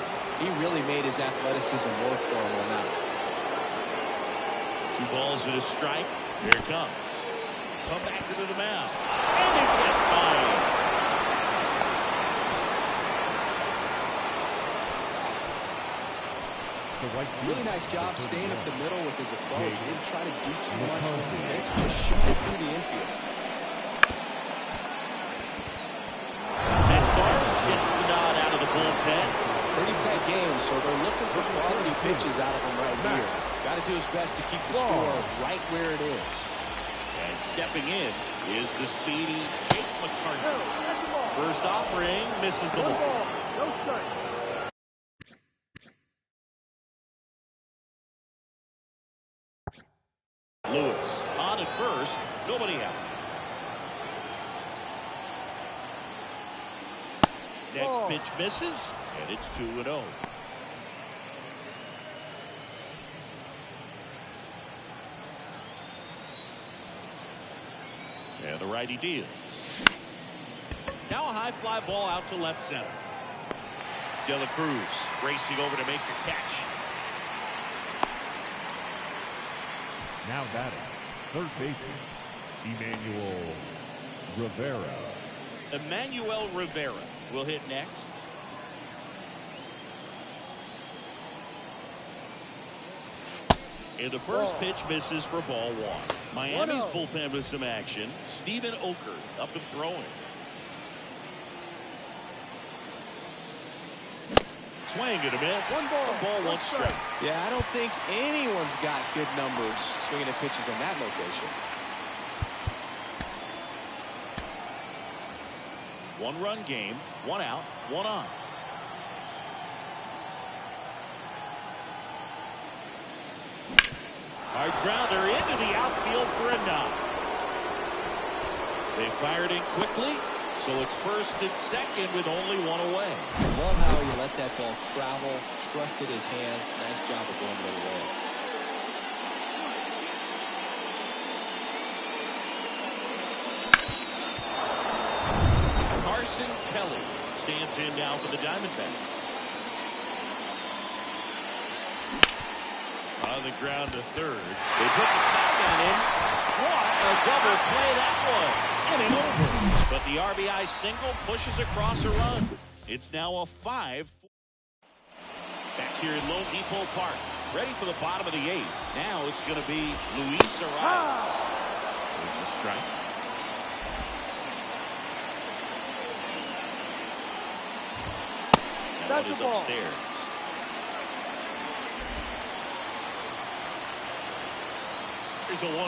he really made his athleticism work for him on that. 2 balls and a strike. Here it comes. Come back into the mound. And it gets by. Really nice job staying up the middle with his approach. He didn't try to do too much with the pitch, just shot it through the infield. And Barnes gets the nod out of the bullpen. Pretty tight game, so they're looking for quality pitches out of him right here. Got to do his best to keep the score right where it is. And stepping in is the speedy Jake McCarthy. First offering, misses the ball. No strike. Lewis on at first, nobody out. Next pitch misses, and it's 2-0. And the righty deals. Now a high fly ball out to left center. De La Cruz racing over to make the catch. Now batting, third baseman, Emmanuel Rivera. Emmanuel Rivera will hit next. And the first pitch misses for ball 1. Miami's bullpen with some action. Steven Oker up and throwing. Swing and a miss. 1 ball, 1 strike. Yeah, I don't think anyone's got good numbers swinging at pitches on that location. 1-run game, 1 out, 1 on. Hard grounder into the outfield for a knock. They fired in quickly, so it's first and second with only 1 away. Love how he let that ball travel, trusted his hands. Nice job of going the other way. Carson Kelly stands in now for the Diamondbacks. On the ground to third. They put the tag on him. What a double play that was. Inning over. But the RBI single pushes across a run. It's now a 5. Back here in Lone Depot Park. Ready for the bottom of the 8th. Now it's going to be Luis Arias. There's a strike. One is upstairs. Here's a 1-1.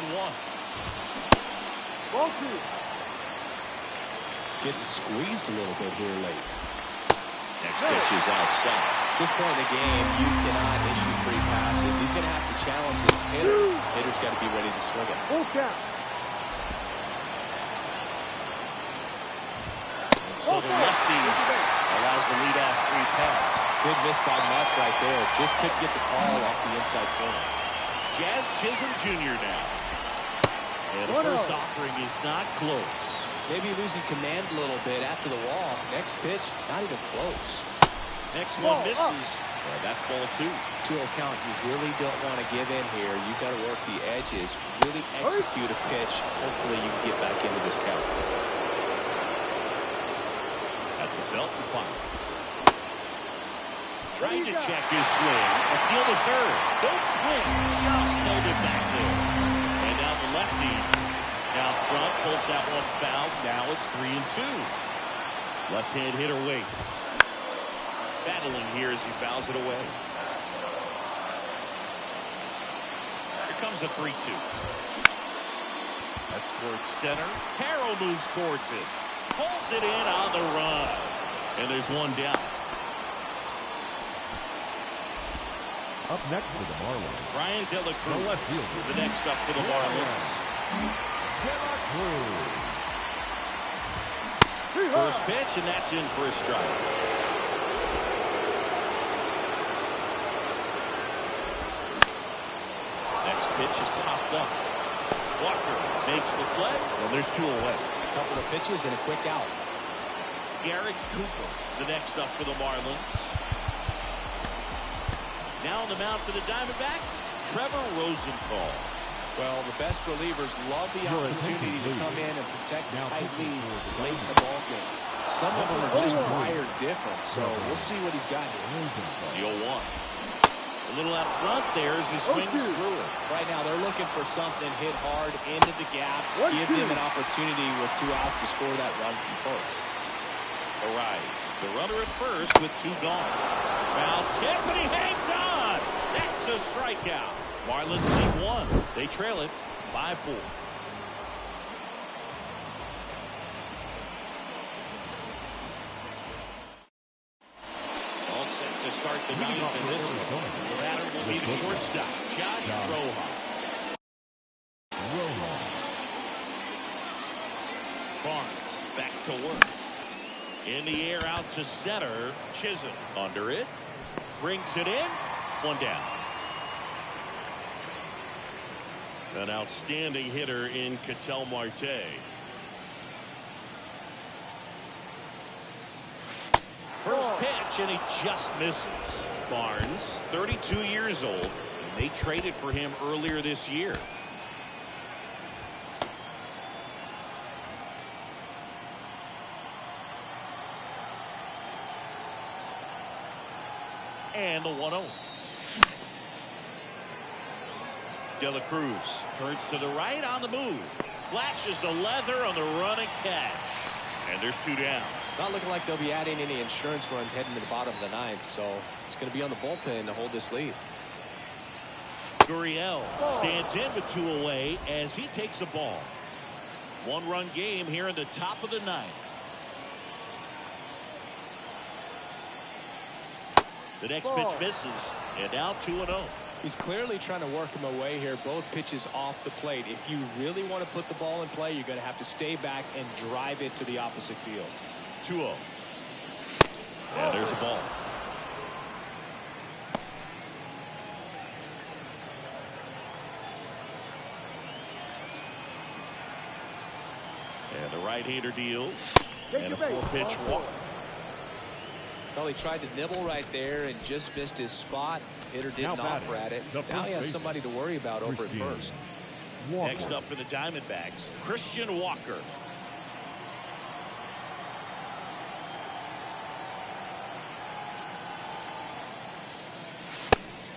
Ball 2. It's getting squeezed a little bit here late. Next pitch is outside. At this point in the game, you cannot issue free passes. He's going to have to challenge this hitter. Hitter's got to be ready to swing it. Full count. So the lefty allows the leadoff free pass. Good miss by Mutch right there. Just couldn't get the call off the inside corner. Jazz Chisholm Jr. now. And the first offering is not close. Maybe losing command a little bit after the walk. Next pitch, not even close. Next one misses. Well, that's ball 2. 2-0 count. You really don't want to give in here. You've got to work the edges. Really execute a pitch. Hopefully you can get back into this count. At the belt and fires. Trying to check his swing. Appeal to third. Don't swing. Just held it back there. And now the lefty. Now front. Pulls that one foul. Now it's 3-2. Left-hand hitter waits. Battling here as he fouls it away. Here comes a 3-2. That's towards center. Harrell moves towards it. Pulls it in on the run. And there's one down. Up next for the Marlins, Brian De La Cruz. the left fielder. The next up for the Marlins. First pitch, and that's in for a strike. Next pitch is popped up. Walker makes the play, and there's 2 away. A couple of pitches and a quick out. Garrett Cooper, the next up for the Marlins. Now on the mound for the Diamondbacks, Trevor Rosenthal. Well, the best relievers love the opportunity to come in and protect the tight lead late in the ball game. Some of them are just wired different, so we'll see what he's got here. The 0-1. A little out front there as he swings through it. Right now, they're looking for something hit hard into the gaps, give them an opportunity with 2 outs to score that run from first. Arise. The runner at first with 2 gone. Foul tip, and he hangs on. That's a strikeout. Marlins lead 1. They trail it 5-4. All set to start the 9th, and this one. The batter will be the shortstop, Josh Rojas. Barnes back to work. In the air out to center. Chisholm under it. Brings it in. 1 down. An outstanding hitter in Ketel Marte. First pitch, and he just misses. Barnes, 32 years old. They traded for him earlier this year. And the 1-0. De La Cruz turns to the right on the move. Flashes the leather on the run and catch. And there's 2 down. Not looking like they'll be adding any insurance runs heading to the bottom of the 9th, so it's going to be on the bullpen to hold this lead. Gurriel stands in with 2 away as he takes a ball. 1-run game here in the top of the 9th. The next pitch misses, and now 2-0. He's clearly trying to work him away here. Both pitches off the plate. If you really want to put the ball in play, you're going to have to stay back and drive it to the opposite field. 2-0. And there's a ball. And the right-hander deals. And a 4-pitch walk. Well, he tried to nibble right there and just missed his spot. Hitter didn't offer at it. Now he has somebody to worry about over at first. Next up for the Diamondbacks, Christian Walker.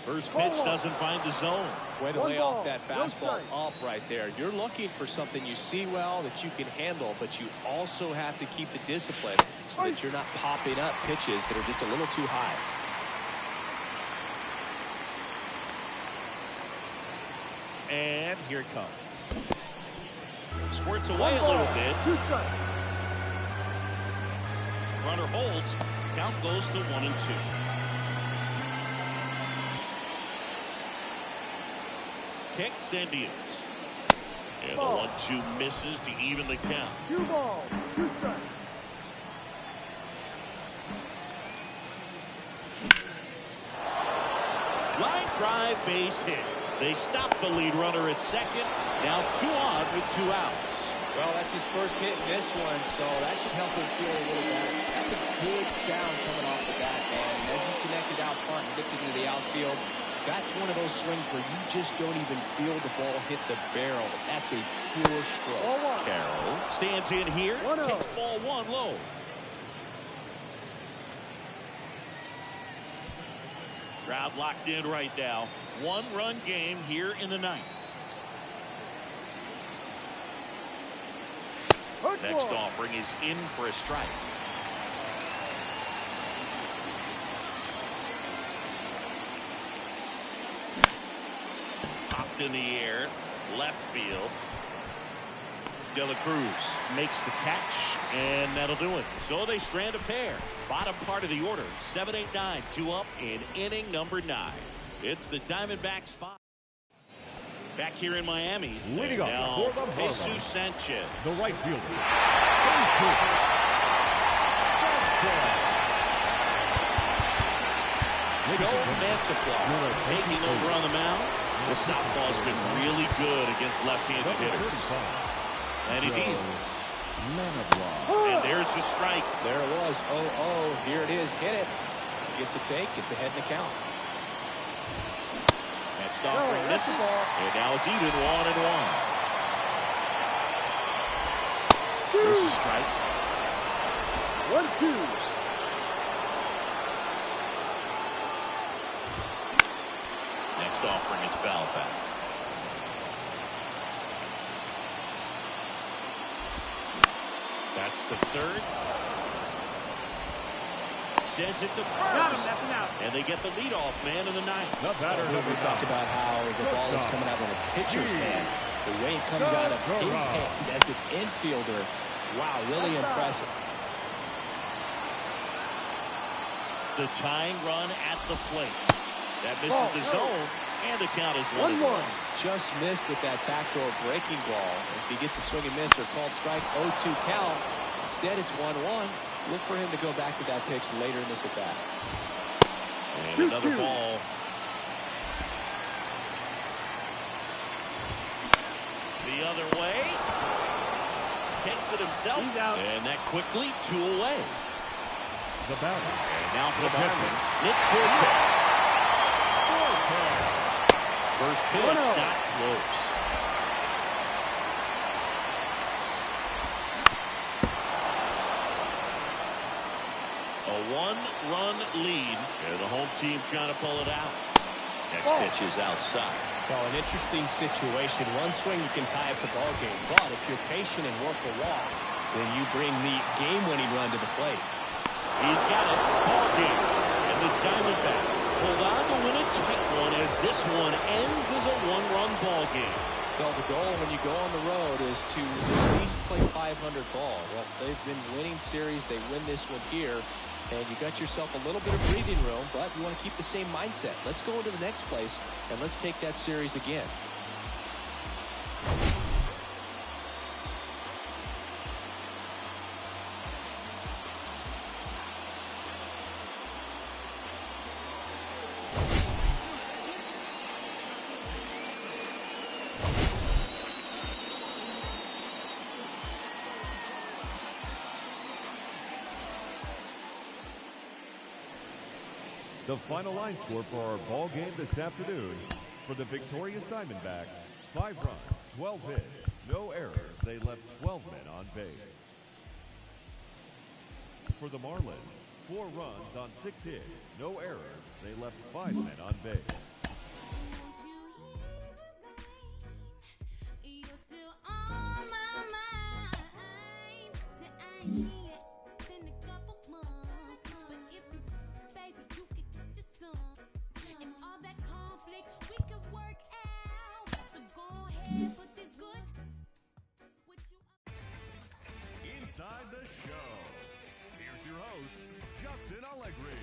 First pitch doesn't find the zone. Way to lay off that fastball up right there. You're looking for something you see well that you can handle, but you also have to keep the discipline so that you're not popping up pitches that are just a little too high. And here it comes. Squirts away a little bit. Runner holds. Count goes to 1-2. Kicks and deals. And the 1-2 misses to even the count. 2 balls, 2 strikes. Line drive, base hit. They stop the lead runner at second. Now 2 on with 2 outs. Well, that's his first hit in this one, so that should help him feel a little better. That's a good sound coming off the bat, man. And as he connected out front and lifted into the outfield, that's one of those swings where you just don't even feel the ball hit the barrel. That's a pure stroke. Carroll stands in here, takes ball 1 low. Crowd locked in right now. 1-run game here in the 9th. Next offering is in for a strike. Popped in the air, left field. De La Cruz makes the catch, and that'll do it. So they strand a pair. Bottom part of the order, 7, 8, 9, 2 up in inning number 9. It's the Diamondbacks 5. Back here in Miami. Leading up now, for the Marlins, Jesus Sanchez. the right fielder. Joe Mancipla taking over on the mound. The southpaw's been really good against left-handed hitters. And he deals. And there's the strike. There it was. 0-0. Here it is. Hit it. Gets a take. Gets ahead in the count. Next offering misses. And now it's even 1-1. There's a strike. 1-2. Next offering is foul back. That's the third. Sends it to first. And they get the leadoff man in the 9th. The batter. We talked about how the ball is coming out of a pitcher's hand. The way it comes out of his hand as an infielder. Wow, really impressive. The tying run at the plate. That misses the zone, and the count is 1-1. Just missed with that backdoor breaking ball. If he gets a swing and miss or called strike, 0-2 count. Instead, it's 1-1. Look for him to go back to that pitch later in this at bat. And another ball. The other way. Takes it himself. And that quickly 2 away. The batter. And now for the Marlins, Nick Forte. First pitch, not close. A 1-run lead, and the home team trying to pull it out. Next pitch is outside. Well, an interesting situation. One swing you can tie up the ball game, but if you're patient and work the walk, then you bring the game-winning run to the plate. He's got it. Ball game. And the Diamondbacks hold on to win a tight one as this one ends as a 1-run ball game. Well, the goal when you go on the road is to at least play 500 ball. Well, they've been winning series. They win this one here. And you got yourself a little bit of breathing room, but you want to keep the same mindset. Let's go into the next place, and let's take that series again. The final line score for our ball game this afternoon for the victorious Diamondbacks: 5 runs, 12 hits, no errors. They left 12 men on base. For the Marlins, 4 runs on 6 hits, no errors. They left 5 men on base. Inside the show. Here's your host, Justin Allegri.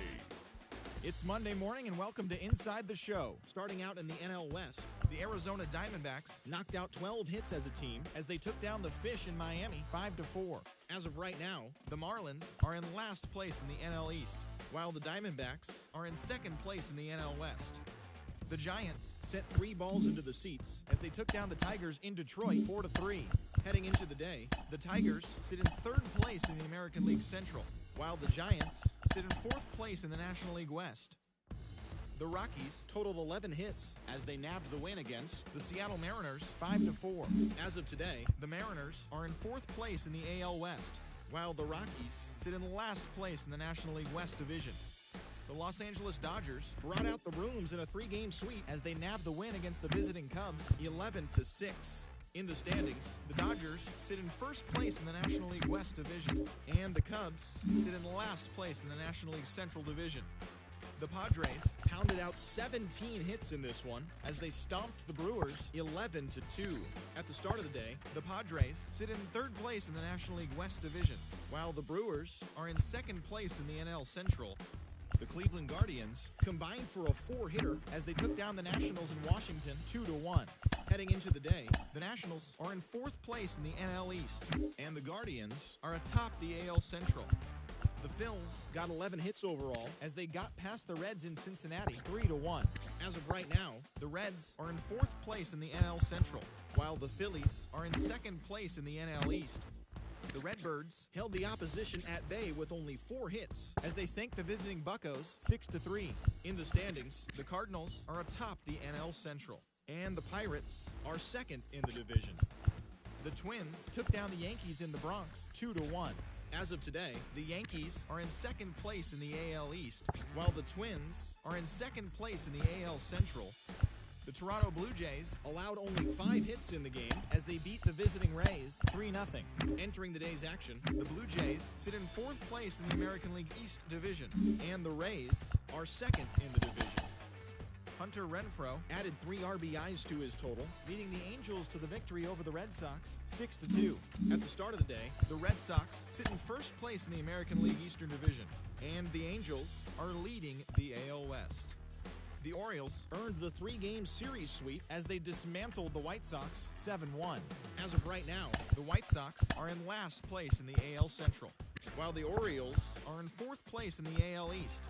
It's Monday morning and welcome to Inside the Show. Starting out in the NL West, the Arizona Diamondbacks knocked out 12 hits as a team as they took down the Fish in Miami 5-4. As of right now, the Marlins are in last place in the NL East, while the Diamondbacks are in second place in the NL West. The Giants sent 3 balls into the seats as they took down the Tigers in Detroit 4-3. Heading into the day, the Tigers sit in third place in the American League Central, while the Giants sit in fourth place in the National League West. The Rockies totaled 11 hits as they nabbed the win against the Seattle Mariners 5-4. As of today, the Mariners are in fourth place in the AL West, while the Rockies sit in last place in the National League West division. The Los Angeles Dodgers brought out the rooms in a 3-game sweep as they nabbed the win against the visiting Cubs 11-6. In the standings, the Dodgers sit in first place in the National League West division, and the Cubs sit in last place in the National League Central division. The Padres pounded out 17 hits in this one as they stomped the Brewers 11-2. At the start of the day, the Padres sit in third place in the National League West division, while the Brewers are in second place in the NL Central. The Cleveland Guardians combined for a 4-hitter as they took down the Nationals in Washington 2-1. Heading into the day, the Nationals are in fourth place in the NL East, and the Guardians are atop the AL Central. The Phils got 11 hits overall as they got past the Reds in Cincinnati 3-1. As of right now, the Reds are in fourth place in the NL Central, while the Phillies are in second place in the NL East. The Redbirds held the opposition at bay with only 4 hits as they sank the visiting Buccos 6-3. In the standings, the Cardinals are atop the NL Central, and the Pirates are second in the division. The Twins took down the Yankees in the Bronx 2-1. As of today, the Yankees are in second place in the AL East, while the Twins are in second place in the AL Central. The Toronto Blue Jays allowed only 5 hits in the game as they beat the visiting Rays 3-0. Entering the day's action, the Blue Jays sit in fourth place in the American League East division, and the Rays are second in the division. Hunter Renfroe added 3 RBIs to his total, leading the Angels to the victory over the Red Sox 6-2. At the start of the day, the Red Sox sit in first place in the American League Eastern Division, and the Angels are leading the AL West. The Orioles earned the 3-game series sweep as they dismantled the White Sox 7-1. As of right now, the White Sox are in last place in the AL Central, while the Orioles are in fourth place in the AL East.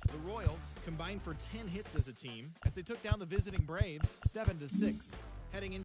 The Royals combined for 10 hits as a team as they took down the visiting Braves 7-6. Heading into